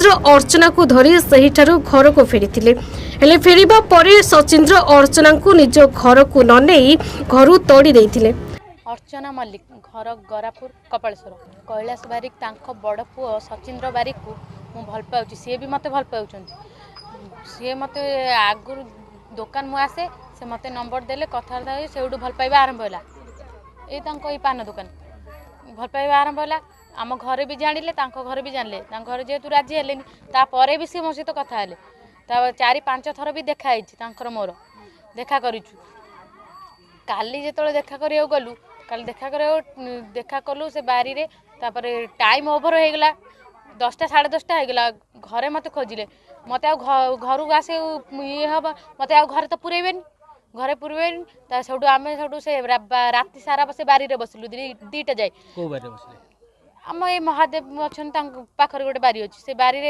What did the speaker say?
अर्चना को धरी सेहिठारु घर को फेरी हेले फेरिबा परे सचिंद्र अर्चना को निज घर को न नहीं घर तोड़ी देइथिले। अर्चना मल्लिक घर गरापुर कपालेश्वर कैलाश बारिक तांको बड़ पुओ सचिंद्र बारिक को मु भल पाउची सी भी मते भल पाउछंती सी मते आगुर दुकान मु आसे से मते नंबर देले कथारता होई सेउडू भल पाइबा आरंभ होला ए तांको ई पान दुकान भल पाइबा आरंभ होला आम घरे भी जानिले तांको घरे भी जानले तांको घरे जेतु राजी हेलेनी ता परे भी सी मो सहित कथा हेले ता 4-5 थर भी देखा आइछि तांकर मोर देखा करिछु काली जेतले देखा करियो गलु काली देखा कलु से बारी रे तापरे टाइम ओवर हो गला 10टा 10:30 हो गला घरे मते खोजिले मते आ घर आसे ये हबा मते आ घर तो पुरेबेनी घरे पुरेबेनी ता सेडू आमे सेडू से राति सारा बसे बारी रे बसलु 2टा जाय को बारे बसले आम ए महादेव अछन तांग पाखर गोटे बारी अछि से बारी रे